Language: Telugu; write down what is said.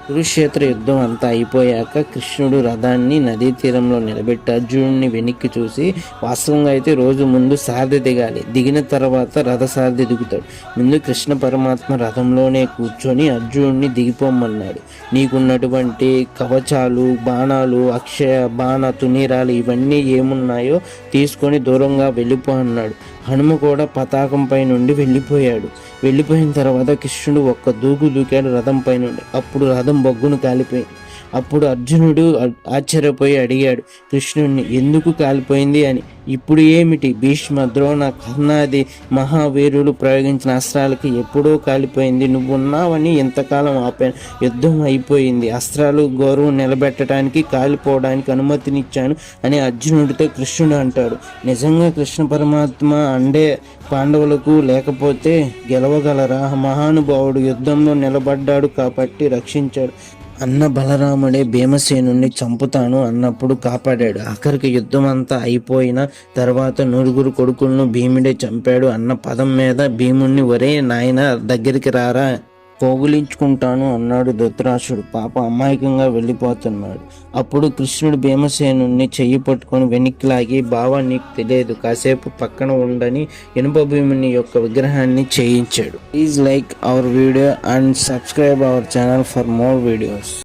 కురుక్షేత్ర యుద్ధం అంతా అయిపోయాక కృష్ణుడు రథాన్ని నదీ తీరంలో నిలబెట్టి అర్జునుడిని వెనక్కి చూసి, వాస్తవంగా అయితే రోజు ముందు సారథి దిగాలి, దిగిన తర్వాత రథసారథి దిగుతాడు. ముందు కృష్ణ పరమాత్మ రథంలోనే కూర్చొని అర్జునుడిని దిగిపోమన్నాడు. నీకున్నటువంటి కవచాలు, బాణాలు, అక్షయ బాణ తునీరాలు ఇవన్నీ ఏమున్నాయో తీసుకొని దూరంగా వెళ్ళిపో అన్నాడు. హనుమ కూడా పతాకంపై నుండి వెళ్ళిపోయాడు. వెళ్ళిపోయిన తర్వాత కృష్ణుడు ఒక్క దూకు దూకాడు రథంపై నుండి. అప్పుడు రథం బొగ్గును కాలిపోయింది. అప్పుడు అర్జునుడు ఆశ్చర్యపోయి అడిగాడు కృష్ణుడిని, ఎందుకు కాలిపోయింది అని. ఇప్పుడు ఏమిటి, భీష్మ, ద్రోణ, కర్ణాది మహావీరులు ప్రయోగించిన అస్త్రాలకి ఎప్పుడో కాలిపోయింది. నువ్వున్నావని ఎంతకాలం ఆపాను. యుద్ధం అయిపోయింది. అస్త్రాలు గౌరవం నిలబెట్టడానికి కాలిపోవడానికి అనుమతినిచ్చాను అని అర్జునుడితో కృష్ణుడు అంటాడు. నిజంగా కృష్ణ పరమాత్మ అండే పాండవులకు లేకపోతే గెలవగలరా? మహానుభావుడు యుద్ధంలో నిలబడ్డాడు కాబట్టి రక్షించాడు. అన్న బలరాముడే భీమసేనుణ్ణి చంపుతాను అన్నప్పుడు కాపాడాడు. ఆఖరికి యుద్ధం అంతా అయిపోయిన తర్వాత 9 కొడుకులను భీముడే చంపాడు అన్న పదం మీద భీముణ్ణి, ఒరే నాయన దగ్గరికి రారా, పోగులించుకుంటాను అన్నాడు ధృతరాష్ట్రుడు. పాప అమాయకంగా వెళ్ళిపోతున్నాడు. అప్పుడు కృష్ణుడు భీమసేనుణ్ణి చెయ్యి పట్టుకొని వెనక్కి లాగి, బావా నీకు తెలియదు, కాసేపు పక్కన ఉండని ఇనుప భీముని యొక్క విగ్రహాన్ని చేయించాడు. Please like our video and subscribe our channel for more videos.